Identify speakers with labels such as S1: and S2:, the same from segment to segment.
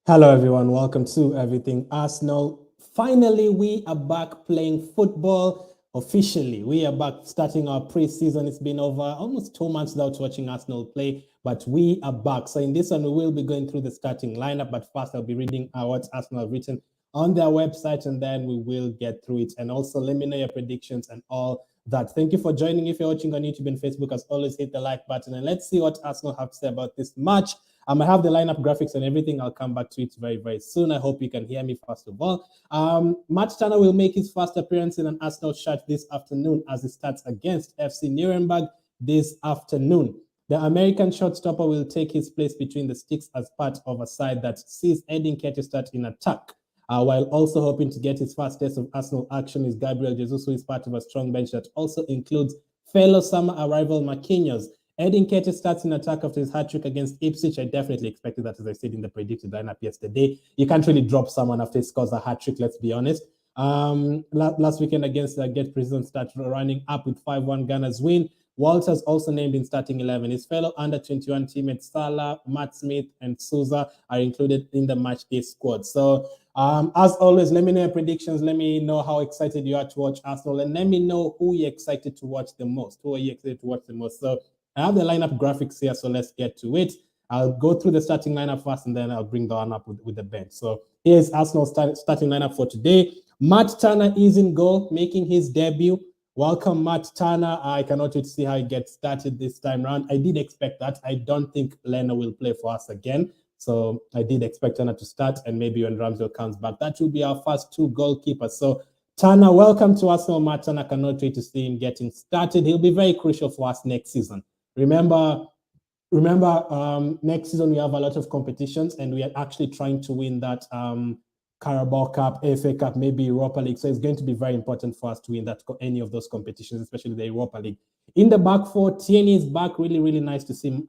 S1: Hello, everyone. Welcome to Everything Arsenal. Finally, we are back playing football officially. We are back starting our pre-season. It's been over almost 2 months without watching Arsenal play, but we are back. So in this one, we will be going through the starting lineup, but first I'll be reading what Arsenal have written on their website, and then we will get through it. And also let me know your predictions and all that. Thank you for joining. If you're watching on YouTube and Facebook, as always, hit the like button, and let's see what Arsenal have to say about this match. I have the lineup graphics and everything. I'll come back to it very, very soon. I hope you can hear me first of all. Matt Turner will make his first appearance in an Arsenal shirt this afternoon as he starts against FC Nuremberg this afternoon. The American shortstopper will take his place between the sticks as part of a side that sees Ketchus start in attack. While also hoping to get his first taste of Arsenal action is Gabriel Jesus, who is part of a strong bench that also includes fellow summer arrival Marquinhos. Ketchus starts in attack after his hat-trick against Ipswich. I definitely expected that, as I said in the predicted lineup yesterday. You can't really drop someone after he scores a hat-trick, let's be honest. Last weekend against Get Prison started running up with 5-1 Ghana's win. Walters also named in starting 11. His fellow under-21 teammates Salah, Matt Smith, and Souza are included in the matchday squad. So, as always, let me know your predictions. Let me know how excited you are to watch Arsenal, and let me know who you're excited to watch the most. Who are you excited to watch the most? So, I have the lineup graphics here, so let's get to it. I'll go through the starting lineup first, and then I'll bring the one up with the bench. So here's Arsenal's starting lineup for today. Matt Turner is in goal, making his debut. Welcome, Matt Turner. I cannot wait to see how he gets started this time around. I did expect that. I don't think Leno will play for us again. So I did expect Turner to start, and maybe when Ramsdale comes back, that will be our first two goalkeepers. So Turner, welcome to Arsenal. Matt Turner, cannot wait to see him getting started. He'll be very crucial for us next season. Remember, next season we have a lot of competitions, and we are actually trying to win that Carabao Cup, FA Cup, maybe Europa League. So it's going to be very important for us to win any of those competitions, especially the Europa League. In the back four, Tierney is back. Really, really nice to see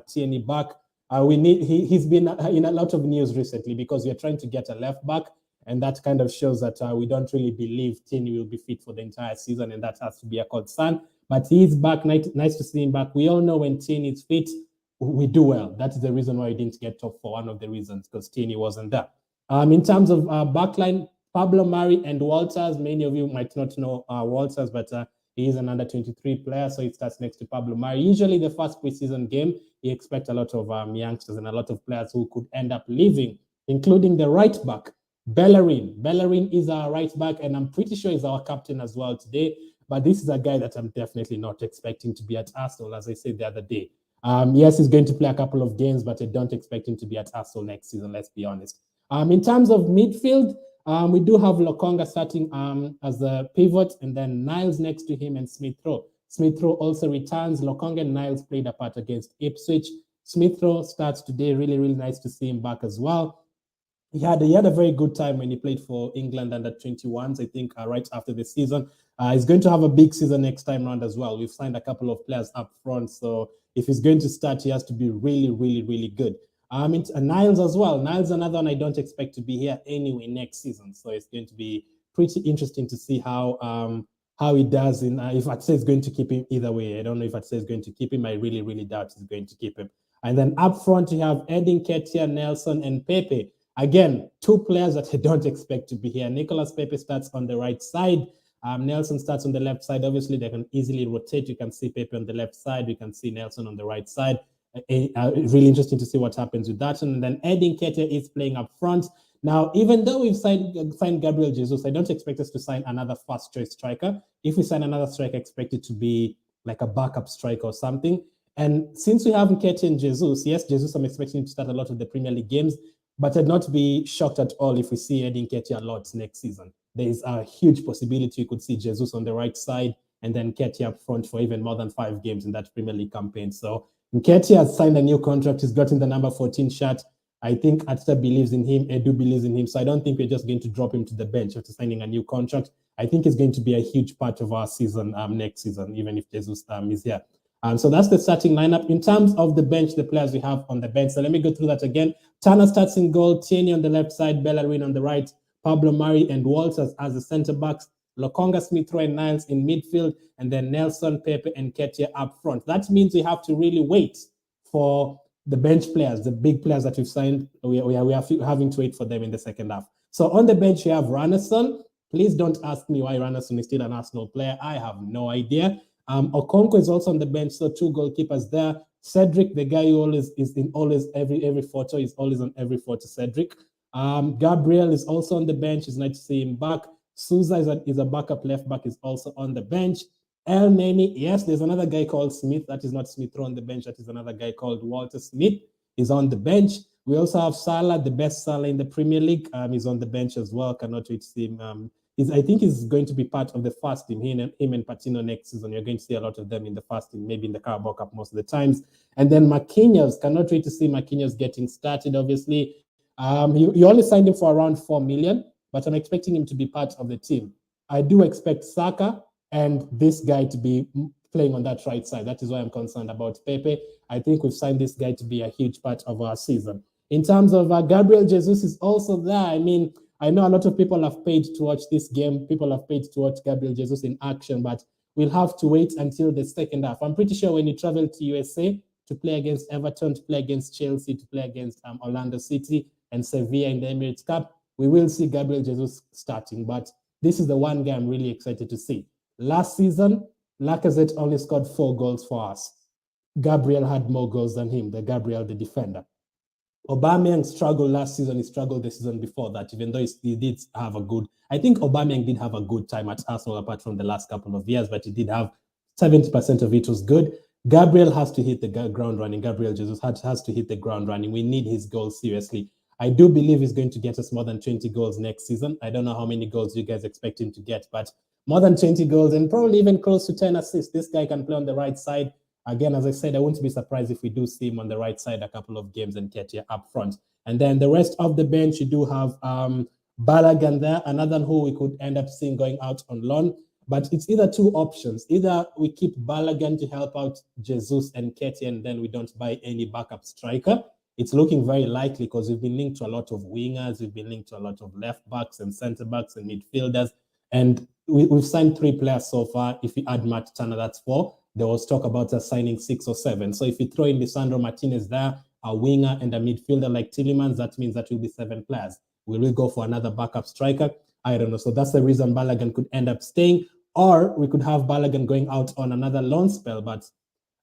S1: Tierney back. He's been in a lot of news recently because we are trying to get a left back, and that kind of shows that we don't really believe Tierney will be fit for the entire season, and that has to be a concern. But he's back. Nice to see him back. We all know when Tierney is fit, we do well. That is the reason why we didn't get top four. One of the reasons, because Tierney wasn't there. In terms of backline, Pablo Mari and Walters. Many of you might not know Walters, but he is an under-23 player, so he starts next to Pablo Mari. Usually, the first preseason game, you expect a lot of youngsters and a lot of players who could end up leaving, including the right back, Bellerin. Bellerin is our right back, and I'm pretty sure he's our captain as well today. But this is a guy that I'm definitely not expecting to be at Arsenal, as I said the other day. Yes, he's going to play a couple of games, but I don't expect him to be at Arsenal next season, let's be honest. In terms of midfield, we do have Lokonga starting as the pivot, and then Niles next to him and Smith-Rowe. Smith-Rowe also returns. Lokonga and Niles played a part against Ipswich. Smith-Rowe starts today. Really, really nice to see him back as well. He had a very good time when he played for England under 21s, I think, right after the season. He's going to have a big season next time around as well. We've signed a couple of players up front, so if he's going to start, he has to be really, really, really good. Niles as well. Niles, another one I don't expect to be here anyway next season, so it's going to be pretty interesting to see how he does. If I'd say it's going to keep him either way. I don't know if I'd say it's going to keep him. I really, really doubt it's going to keep him. And then up front, you have Nketiah, Nelson, and Pepe. Again, two players that I don't expect to be here. Nicolas Pepe starts on the right side. Nelson starts on the left side. Obviously, they can easily rotate. You can see Pepe on the left side. You can see Nelson on the right side. Really interesting to see what happens with that. And then Nketiah is playing up front. Now, even though we've signed Gabriel Jesus, I don't expect us to sign another first choice striker. If we sign another striker, I expect it to be like a backup striker or something. And since we have Nketiah and Jesus, yes, Jesus, I'm expecting him to start a lot of the Premier League games, but I'd not be shocked at all if we see Nketiah a lot next season. There is a huge possibility you could see Jesus on the right side and then Nketiah up front for even more than 5 games in that Premier League campaign. So Nketiah has signed a new contract. He's gotten the number 14 shirt. I think Arteta believes in him. Edu believes in him. So I don't think we're just going to drop him to the bench after signing a new contract. I think it's going to be a huge part of our season next season, even if Jesus is here. So that's the starting lineup. In terms of the bench, the players we have on the bench. So let me go through that again. Turner starts in goal, Tierney on the left side, Bellerin on the right, Pablo Mari and Walters as the centre backs, Lokonga, Smith-Rowe and Niles in midfield, and then Nelson, Pepe and Nketiah up front. That means we have to really wait for the bench players, the big players that we've signed, we are having to wait for them in the second half. So on the bench, you have Ranasson. Please don't ask me why Ranasson is still an Arsenal player. I have no idea. Okonkwo is also on the bench, so 2 goalkeepers there. Cedric, the guy who always is in every photo, is always on every photo. Cedric. Gabriel is also on the bench. It's nice to see him back. Souza is a backup left back, is also on the bench. El Neni, yes, there's another guy called Smith. That is not Smith Rowe on the bench. That is another guy called Walter Smith. Is on the bench. We also have Salah, the best Salah in the Premier League. He's on the bench as well. Cannot wait to see him. I think he's going to be part of the first team. Him and Patino next season. You're going to see a lot of them in the first team, maybe in the Carabao Cup most of the times. And then Marquinhos, cannot wait to see Marquinhos getting started, obviously. You only signed him for around 4 million, but I'm expecting him to be part of the team. I do expect Saka and this guy to be playing on that right side. That is why I'm concerned about Pepe. I think we've signed this guy to be a huge part of our season. In terms of Gabriel Jesus is also there. I mean, I know a lot of people have paid to watch this game. People have paid to watch Gabriel Jesus in action, but we'll have to wait until the second half. I'm pretty sure when you travel to USA to play against Everton, to play against Chelsea, to play against Orlando City and Sevilla in the Emirates Cup, we will see Gabriel Jesus starting. But this is the one guy I'm really excited to see. Last season, Lacazette only scored 4 goals for us. Gabriel had more goals than him, the defender. Aubameyang struggled last season. He struggled the season before that, even though he did have a good... I think Aubameyang did have a good time at Arsenal apart from the last couple of years, but he did have 70% of it was good. Gabriel has to hit the ground running. Gabriel Jesus has to hit the ground running. We need his goals seriously. I do believe he's going to get us more than 20 goals next season. I don't know how many goals you guys expect him to get, but more than 20 goals and probably even close to 10 assists. This guy can play on the right side. Again, as I said, I wouldn't be surprised if we do see him on the right side a couple of games and Ketchus up front. And then the rest of the bench, you do have Balogun there, another who we could end up seeing going out on loan. But it's either 2 options. Either we keep Balogun to help out Jesus and Ketchus, and then we don't buy any backup striker. It's looking very likely because we've been linked to a lot of wingers. We've been linked to a lot of left backs and centre backs and midfielders. And we've signed 3 players so far. If you add Matt Turner, that's 4. There was talk about us signing 6 or 7. So if you throw in Lisandro Martinez there, a winger and a midfielder like Tielemans, that means that will be 7 players. Will we go for another backup striker? I don't know. So that's the reason Balogun could end up staying. Or we could have Balogun going out on another loan spell. But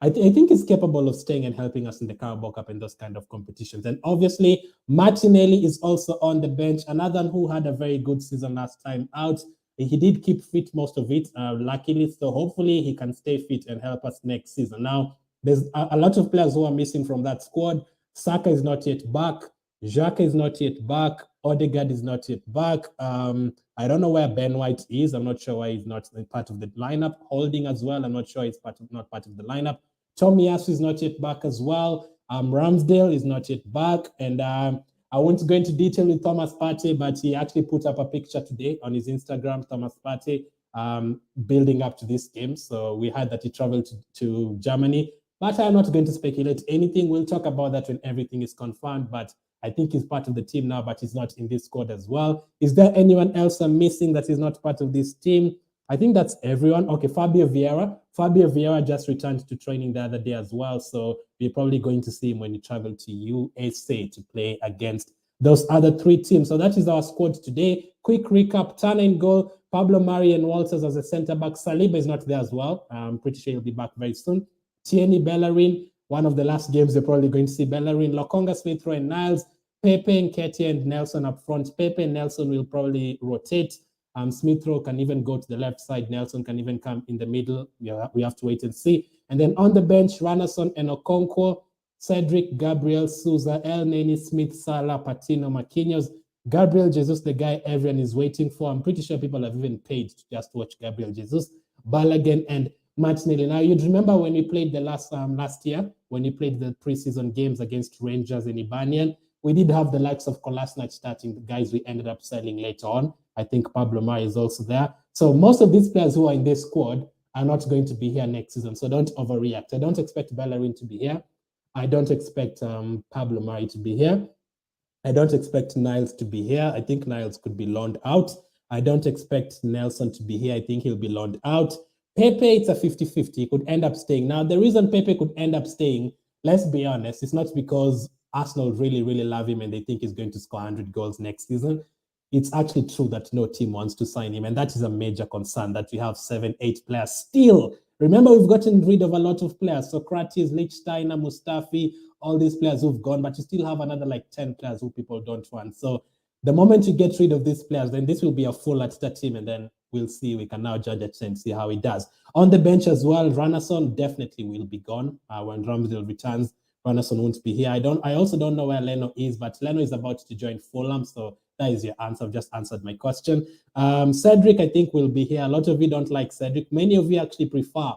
S1: I think he's capable of staying and helping us in the Carabao Cup and those kind of competitions. And obviously, Martinelli is also on the bench. Another who had a very good season last time out. He did keep fit most of it, luckily. So hopefully he can stay fit and help us next season. Now, there's a lot of players who are missing from that squad. Saka is not yet back. Xhaka is not yet back. Odegaard is not yet back. I don't know where Ben White is. I'm not sure why he's not part of the lineup. Holding as well. I'm not sure he's not part of the lineup. Tomiyasu is not yet back as well. Ramsdale is not yet back. And I won't go into detail with Thomas Partey, but he actually put up a picture today on his Instagram, Thomas Partey, building up to this game. So we heard that he traveled to Germany, but I'm not going to speculate anything. We'll talk about that when everything is confirmed, but I think he's part of the team now, but he's not in this squad as well. Is there anyone else I'm missing that is not part of this team? I think that's everyone. Okay, Fabio Vieira. Fabio Vieira just returned to training the other day as well. So we're probably going to see him when he travel to USA to play against those other 3 teams. So that is our squad today. Quick recap: Turner in goal, Pablo Mari and Walters as a centre-back. Saliba is not there as well. I'm pretty sure he'll be back very soon. Tierney, Bellerin. One of the last games you're probably going to see Bellerin. Lokonga, Smith Rowe and Niles. Pepe, Nketiah and Nelson up front. Pepe and Nelson will probably rotate. Smith Rowe can even go to the left side. Nelson can even come in the middle. We have to wait and see. And then on the bench, Ranasson and Okonkwo, Cedric, Gabriel, Souza, El Neni, Smith, Salah, Patino, Marquinhos. Gabriel Jesus, the guy everyone is waiting for. I'm pretty sure people have even paid to just watch Gabriel Jesus. Balogun and Martinelli. Now, you'd remember when we played the last year, when we played the preseason games against Rangers and Ibanian, we did have the likes of Kolasinac starting, the guys we ended up selling later on. I think Pablo Mari is also there. So most of these players who are in this squad are not going to be here next season. So don't overreact. I don't expect Bellerin to be here. I don't expect Pablo Mari to be here. I don't expect Niles to be here. I think Niles could be loaned out. I don't expect Nelson to be here. I think he'll be loaned out. Pepe, it's a 50-50. He could end up staying. Now, the reason Pepe could end up staying, let's be honest, it's not because Arsenal really, really love him and they think he's going to score 100 goals next season. It's actually true that no team wants to sign him, and that is a major concern, that we have 7, 8 players still. Remember, we've gotten rid of a lot of players. Socrates, Lichtsteiner, Mustafi, all these players who've gone, but you still have another like 10 players who people don't want. So the moment you get rid of these players, then this will be a full Arteta team, and then we'll see. We can now judge it and see how it does. On the bench as well, Ranasson definitely will be gone. When Ramsdale returns, Ranasson won't be here. I also don't know where Leno is, but Leno is about to join Fulham, so that is your answer. I've just answered my question. Cedric, I think, will be here. A lot of you don't like Cedric. Many of you actually prefer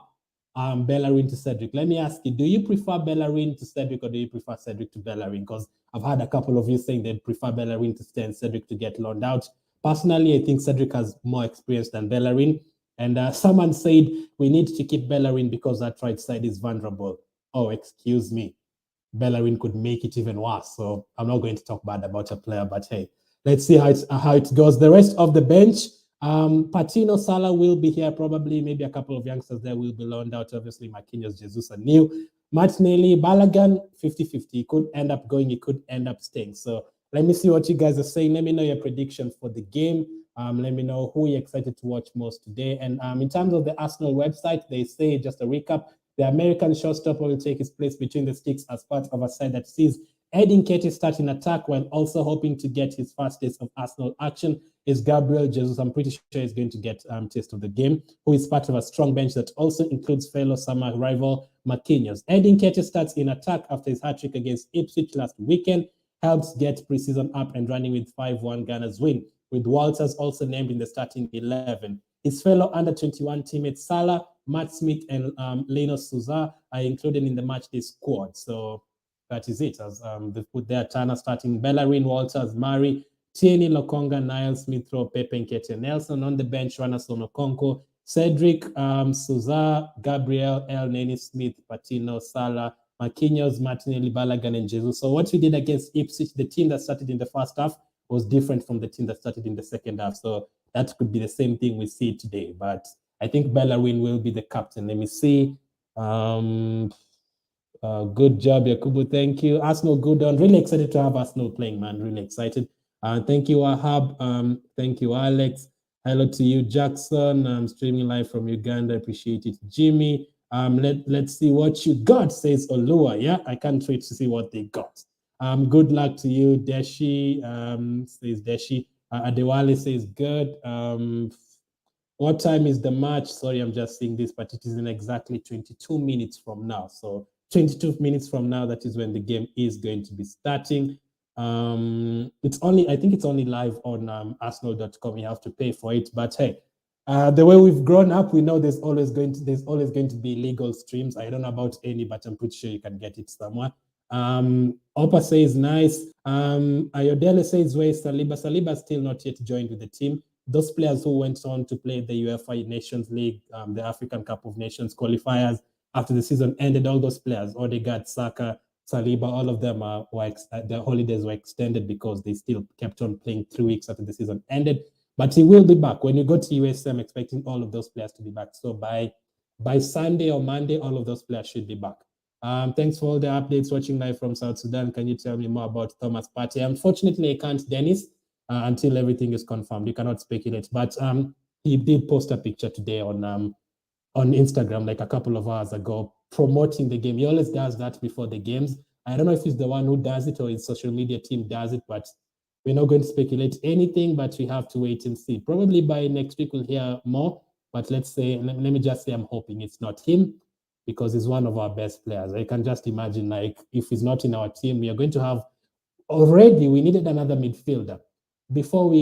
S1: Bellerin to Cedric. Let me ask you, do you prefer Bellerin to Cedric, or do you prefer Cedric to Bellerin? Because I've had a couple of you saying they'd prefer Bellerin to stay and Cedric to get loaned out. Personally, I think Cedric has more experience than Bellerin. And someone said we need to keep Bellerin because that right side is vulnerable. Oh, excuse me. Bellerin could make it even worse. So I'm not going to talk bad about a player, but hey, let's see how it goes. The rest of the bench, Patino, Salah will be here probably. Maybe a couple of youngsters there will be loaned out. Obviously, Marquinhos, Jesus, and new. Martinelli, Balogun, 50-50. He could end up going, he could end up staying. So let me see what you guys are saying. Let me know your prediction for the game. Let me know who you're excited to watch most today. And in terms of the Arsenal website, they say, just a recap, the American showstopper will take his place between the sticks as part of a side that sees Edin Ketchus starting attack while also hoping to get his first taste of Arsenal action is Gabriel Jesus. I'm pretty sure he's going to get taste of the game, who is part of a strong bench that also includes fellow summer rival Marquinhos. Edin Ketchus starts in attack after his hat-trick against Ipswich last weekend, helps get preseason up and running with 5-1 Ghana's win, with Walters also named in the starting 11. His fellow under-21 teammates Salah, Matt Smith, and Leno Souza are included in the matchday squad. So that is it. As they've put their Turner starting, Bellerin, Walters, Murray, Tierney, Lokonga, Niles, Smith-Rowe, Pepe, Nketiah, Nelson. On the bench, Ranasson, Okonkwo, Cedric, Souza, Gabriel, El Neni, Smith, Patino, Salah, Marquinhos, Martinelli, Balogun, and Jesus. So what we did against Ipswich, the team that started in the first half, was different from the team that started in the second half. So that could be the same thing we see today. But I think Bellerin will be the captain. Let me see. Good job, Yakubu. Thank you. Arsenal, good on. Really excited to have Arsenal playing, man. Really excited. Thank you, Ahab. Thank you, Alex. Hello to you, Jackson. I'm streaming live from Uganda. Appreciate it. Jimmy. Let's see what you got, says Olua. Yeah, I can't wait to see what they got. Good luck to you, Deshi. Says Deshi. Adewale says good. What time is the match? Sorry, I'm just seeing this, but it is in exactly 22 minutes from now. So 22 minutes from now, that is when the game is going to be starting. I think it's only live on Arsenal.com. You have to pay for it, but hey, the way we've grown up, we know there's always going to be legal streams. I don't know about any, but I'm pretty sure you can get it somewhere. Opa says nice. Ayodele says where is Saliba? Saliba still not yet joined with the team. Those players who went on to play the UEFA Nations League, the African Cup of Nations qualifiers after the season ended, all those players, Odegaard, Saka, Saliba, all of them their holidays were extended because they still kept on playing 3 weeks after the season ended. But he will be back. When you go to USM, I'm expecting all of those players to be back. So by Sunday or Monday, all of those players should be back. Thanks for all the updates. Watching live from South Sudan. Can you tell me more about Thomas Partey? Unfortunately, I can't, Dennis, until everything is confirmed. You cannot speculate. But he did post a picture today on Instagram, like a couple of hours ago, promoting the game. He always does that before the games. I don't know if he's the one who does it or his social media team does it, but we're not going to speculate anything, but we have to wait and see. Probably by next week we'll hear more, but let me just say I'm hoping it's not him, because he's one of our best players. I can just imagine, like, if he's not in our team, we are going to have, already we needed another midfielder. Before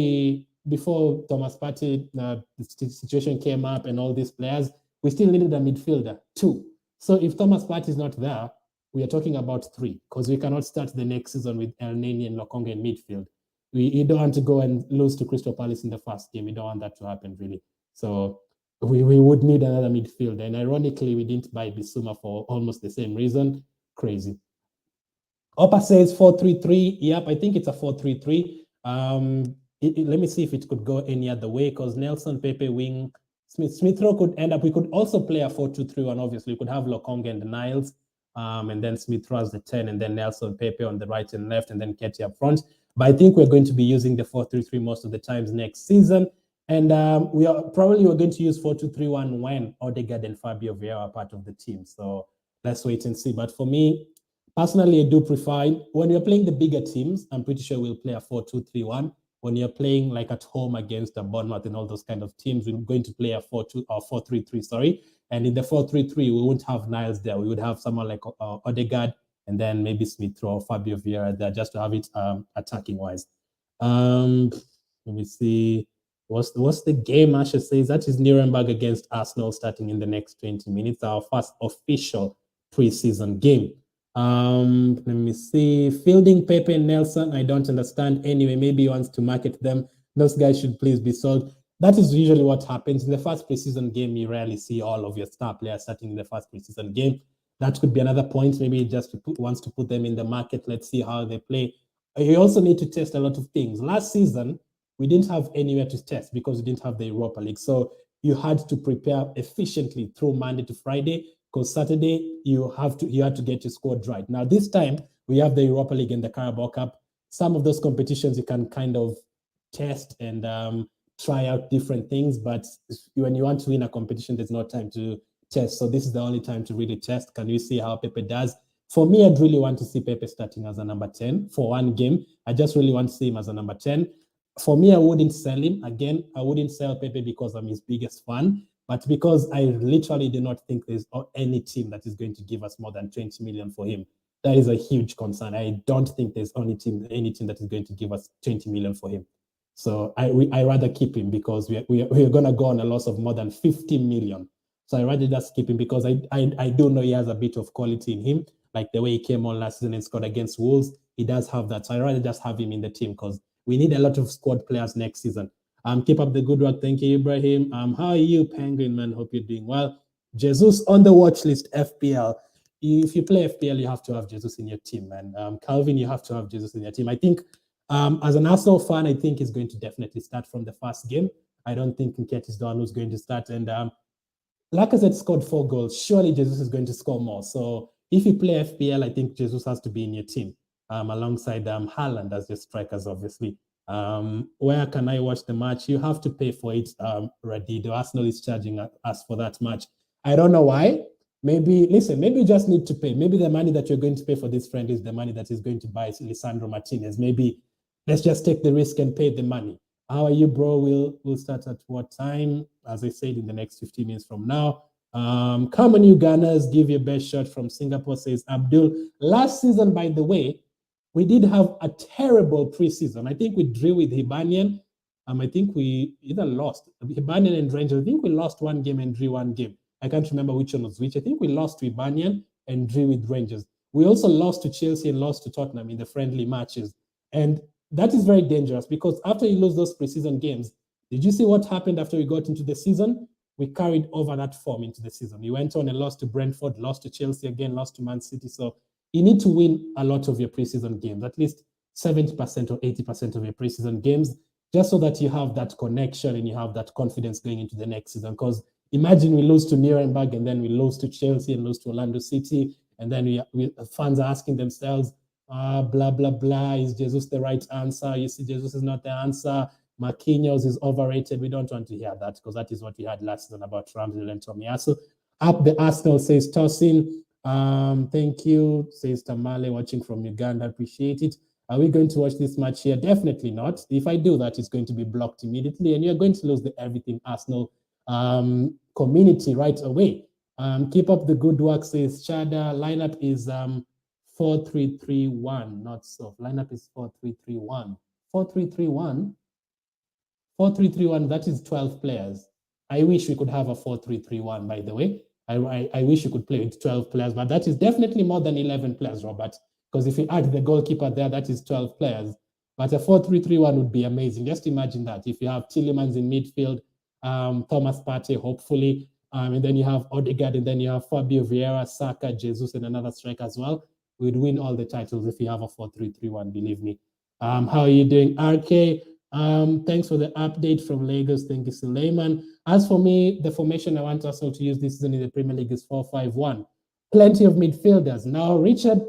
S1: Thomas Partey, the situation came up and all these players, we still needed a midfielder, 2. So if Thomas Partey is not there, we are talking about 3, because we cannot start the next season with El Neni and Lokonga in midfield. We don't want to go and lose to Crystal Palace in the first game. We don't want that to happen, really. So we would need another midfielder. And ironically, we didn't buy Bissouma for almost the same reason. Crazy. Opa says 4-3-3. Yep, I think it's a 4-3-3. Let me see if it could go any other way, because Nelson, Pepe, wing, Smith-Rowe could end up. We could also play a 4-2-3-1. Obviously, we could have Lokonga and Niles. and then Smith Rowe as the 10, and then Nelson Pepe on the right and left, and then Ketty up front. But I think we're going to be using the 4-3-3 most of the times next season. And we're going to use 4-2-3-1 when Odegaard and Fabio Vieira are part of the team. So let's wait and see. But for me, personally, I do prefer when you're playing the bigger teams, I'm pretty sure we'll play a 4-2-3-1. When you're playing like at home against the Bournemouth and all those kind of teams, we're going to play a 4-3-3, sorry. And in the 4-3-3, we won't have Niles there. We would have someone like Odegaard and then maybe Smith Rowe or Fabio Vieira there just to have it attacking wise. Let me see. What's the game, I should say? That is Nuremberg against Arsenal starting in the next 20 minutes, our first official preseason game. Let me see. Fielding Pepe and Nelson, I don't understand. Anyway, maybe he wants to market them. Those guys should please be sold. That is usually what happens. In the first preseason game, you rarely see all of your star players starting in the first preseason game. That could be another point. Maybe he just wants to put them in the market. Let's see how they play. You also need to test a lot of things. Last season, we didn't have anywhere to test because we didn't have the Europa League. So you had to prepare efficiently through Monday to Friday, because Saturday you had to get your squad right. Now this time we have the Europa League and the Carabao Cup. Some of those competitions you can kind of test and try out different things, but when you want to win a competition, there's no time to test. So this is the only time to really test. Can you see how Pepe does? For me, I'd really want to see Pepe starting as a number 10 for one game. I just really want to see him as a number 10. For me, I wouldn't sell him. Again, I wouldn't sell Pepe because I'm his biggest fan, but because I literally do not think there's any team that is going to give us more than 20 million for him. That is a huge concern. I don't think there's any team that is going to give us 20 million for him. So I rather keep him because we're going to go on a loss of more than 50 million. So I rather just keep him because I do know he has a bit of quality in him, like the way he came on last season and scored against Wolves. He does have that. So I rather just have him in the team because we need a lot of squad players next season. Keep up the good work. Thank you, Ibrahim. How are you, Penguin man? Hope you're doing well. Jesus on the watch list, FPL. If you play FPL, you have to have Jesus in your team, man. Calvin, you have to have Jesus in your team. I think as an Arsenal fan, I think he's going to definitely start from the first game. I don't think Nketiah is the one who's going to start. And Lacazette scored 4 goals. Surely Jesus is going to score more. So if you play FPL, I think Jesus has to be in your team. Alongside Haaland as the strikers, obviously. Where can I watch the match? You have to pay for it, Radido. Arsenal is charging us for that match. I don't know why. Maybe you just need to pay. Maybe the money that you're going to pay for this friend is the money that is going to buy Lisandro Martinez. Maybe let's just take the risk and pay the money. How are you, bro? We'll start at what time? As I said, in the next 15 minutes from now. Come on, you Gunners, give your best shot from Singapore, says Abdul. Last season, by the way, we did have a terrible preseason. I think we drew with Hibernian. I think we either lost Hibernian and Rangers. I think we lost one game and drew one game. I can't remember which one was which. I think we lost to Hibernian and drew with Rangers. We also lost to Chelsea and lost to Tottenham in the friendly matches. And that is very dangerous because after you lose those preseason games, did you see what happened after we got into the season? We carried over that form into the season. We went on and lost to Brentford, lost to Chelsea again, lost to Man City. So you need to win a lot of your preseason games, at least 70% or 80% of your preseason games, just so that you have that connection and you have that confidence going into the next season. Because imagine we lose to Nuremberg and then we lose to Chelsea and lose to Orlando City, and then fans are asking themselves, blah, blah, blah, is Jesus the right answer? You see, Jesus is not the answer. Marquinhos is overrated. We don't want to hear that because that is what we had last season about Ramsdale and Tomiyasu. Up the Arsenal, says Tosin. Thank you, says Tamale, watching from Uganda. Appreciate it. Are we going to watch this match here? Definitely not. If I do that, it's going to be blocked immediately, and you're going to lose the Everything Arsenal community right away. Keep up the good work, says Chada. Lineup is 4-3-3-1, not so. Lineup is 4-3-3-1. 4-3-3-1. 4-3-3-1, that is 12 players. I wish we could have a 4-3-3-1, by the way. I wish you could play with 12 players, but that is definitely more than 11 players, Robert. Because if you add the goalkeeper there, that is 12 players. But a 4-3-3-1 would be amazing. Just imagine that. If you have Tielemans in midfield, Thomas Partey, hopefully, and then you have Odegaard, and then you have Fabio Vieira, Saka, Jesus, and another striker as well. We'd win all the titles if you have a 4-3-3-1, believe me. How are you doing, RK? Thanks for the update from Lagos. Thank you, Suleiman. As for me, the formation I want Arsenal to use this season in the Premier League is 4-5-1. plenty of midfielders. Now, Richard,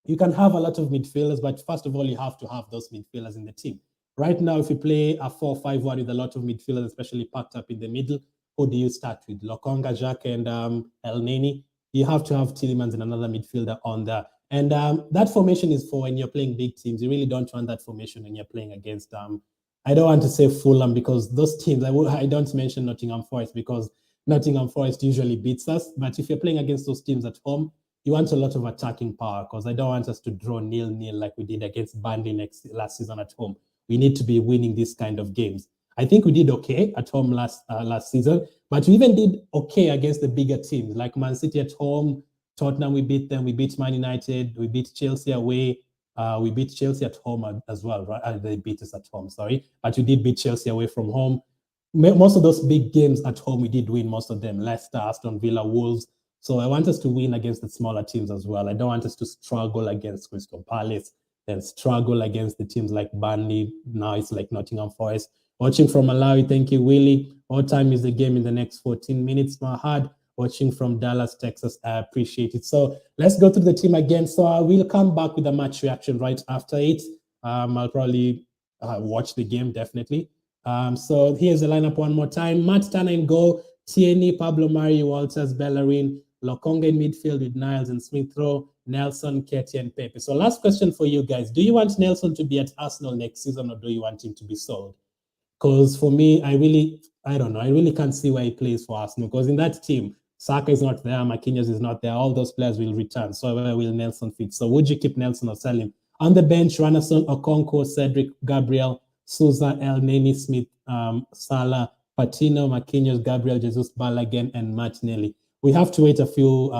S1: you can have a lot of midfielders, but first of all, you have to have those midfielders in the team. Right now, if you play a 4-5-1 with a lot of midfielders, especially packed up in the middle, who do you start with? Lokonga, Xhaka, and El Neni. You have to have Tielemans and another midfielder on there. And that formation is for when you're playing big teams. You really don't want that formation when you're playing against, I don't want to say Fulham, because those teams, I don't mention Nottingham Forest because Nottingham Forest usually beats us. But if you're playing against those teams at home, you want a lot of attacking power, because I don't want us to draw 0-0 like we did against Burnley last season at home. We need to be winning these kind of games. I think we did okay at home last season, but we even did okay against the bigger teams like Man City at home, Tottenham. We beat them. We beat Man United. We beat Chelsea away. We beat Chelsea at home as well. Right? They beat us at home, sorry, but we did beat Chelsea away from home. Most of those big games at home, we did win most of them. Leicester, Aston Villa, Wolves. So I want us to win against the smaller teams as well. I don't want us to struggle against Crystal Palace, then struggle against the teams like Burnley. Now it's like Nottingham Forest. Watching from Malawi, thank you, Willie. What time is the game in the next 14 minutes? Mahad, watching from Dallas, Texas. I appreciate it. So let's go to the team again. So I will come back with a match reaction right after it. I'll probably watch the game, definitely. So here's the lineup one more time. Matt Turner in goal, Tierney, Pablo Mari, Walters, Bellerin, Lokonga in midfield with Niles and Smith Rowe, Nelson, Ketty, and Pepe. So last question for you guys. Do you want Nelson to be at Arsenal next season, or do you want him to be sold? Because for me, I don't know. I really can't see why he plays for Arsenal, because in that team, Saka is not there, Marquinhos is not there. All those players will return. So where will Nelson fit? So would you keep Nelson or sell him? On the bench, Ranasson, Okonkwo, Cedric, Gabriel, Souza, El Neni, Smith, Salah, Patino, Marquinhos, Gabriel, Jesus, Balogun, and Martinelli. We have to wait a few,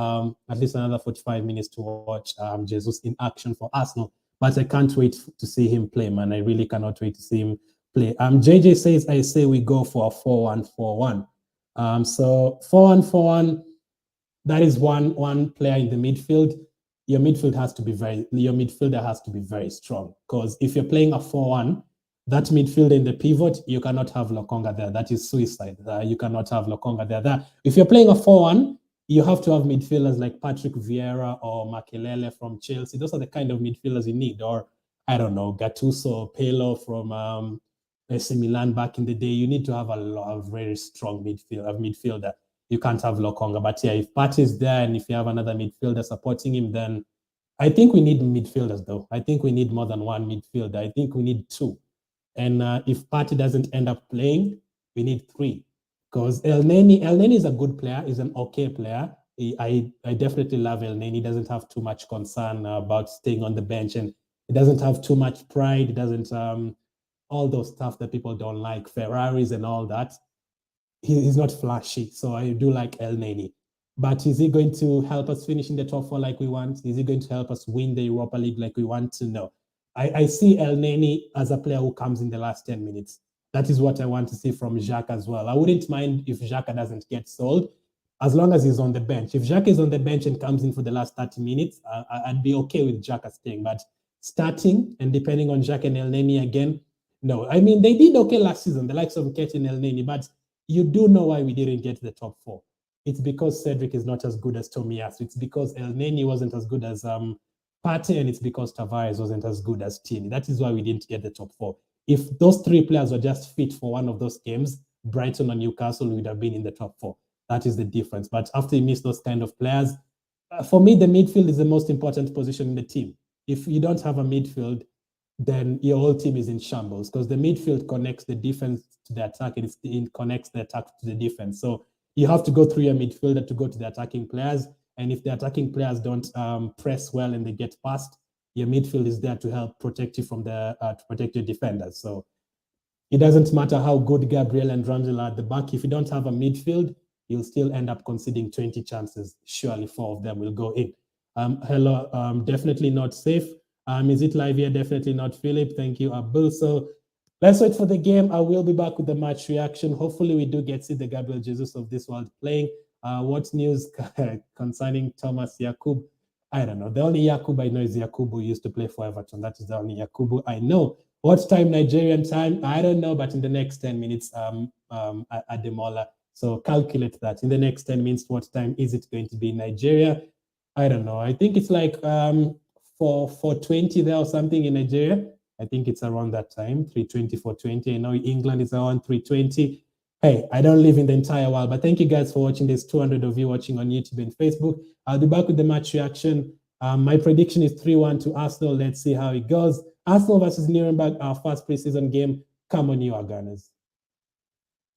S1: at least another 45 minutes to watch Jesus in action for Arsenal. But I can't wait to see him play, man. I really cannot wait to see him play. JJ says, I say we go for a 4-1-4-1. So 4-1-4-1, that is one player in the midfield. Your midfielder has to be very strong, because if you're playing a 4-1, that midfielder in the pivot, you cannot have Lokonga there. That is suicide. You cannot have Lokonga there. If you're playing a 4-1, you have to have midfielders like Patrick Vieira or Makelele from Chelsea. Those are the kind of midfielders you need. Or, I don't know, Gattuso or Pelo from AC Milan back in the day. You need to have a very strong midfielder. You can't have Lokonga. But yeah, if Pat is there and if you have another midfielder supporting him, then I think we need midfielders, though. I think we need more than one midfielder. I think we need two. And if Partey doesn't end up playing, we need three. Because El Neni is a good player, is an okay player. I definitely love El Neni. He doesn't have too much concern about staying on the bench, and he doesn't have too much pride. He doesn't, all those stuff that people don't like, Ferraris and all that. He's not flashy. So I do like El Neni. But is he going to help us finish in the top four like we want? Is he going to help us win the Europa League like we want to? No. I see El Neni as a player who comes in the last 10 minutes. That is what I want to see from Xhaka as well. I wouldn't mind if Xhaka doesn't get sold, as long as he's on the bench. If Xhaka is on the bench and comes in for the last 30 minutes, I'd be okay with Xhaka staying. But starting and depending on Xhaka and El Neni again, no. I mean, they did okay last season, the likes of Ketchus and El Neni, but you do know why we didn't get to the top four. It's because Cedric is not as good as Tomiyasu. It's because El Neni wasn't as good as Partey, and it's because Tavares wasn't as good as Tierney. That is why we didn't get the top four. If those three players were just fit for one of those games, Brighton and Newcastle would have been in the top four. That is the difference. But after you miss those kind of players, for me, the midfield is the most important position in the team. If you don't have a midfield, then your whole team is in shambles, because the midfield connects the defense to the attack, and it connects the attack to the defense. So you have to go through your midfielder to go to the attacking players. And if the attacking players don't press well and they get past, your midfield is there to help protect you from to protect your defenders. So it doesn't matter how good Gabriel and Ramsey are at the back. If you don't have a midfield, you'll still end up conceding 20 chances. Surely 4 of them will go in. Hello, definitely not safe. Is it live here? Definitely not, Philip. Thank you, Abul. So let's wait for the game. I will be back with the match reaction. Hopefully, we do get to see the Gabriel Jesus of this world playing. What news concerning Thomas Yakub? I don't know. The only Yakub I know is Yakub who used to play for Everton. That is the only Yakub I know. What time, Nigerian time? I don't know, but in the next 10 minutes, Ademola So calculate that. In the next 10 minutes, what time is it going to be in Nigeria? I don't know. I think it's like 4:20 there or something in Nigeria. I think it's around that time, 3:20, 4:20. I know England is around 3:20. Hey, I don't live in the entire world, but thank you guys for watching. There's 200 of you watching on YouTube and Facebook. I'll be back with the match reaction. My prediction is 3-1 to Arsenal. Let's see how it goes. Arsenal versus Nuremberg, our first preseason game. Come on, you Gunners.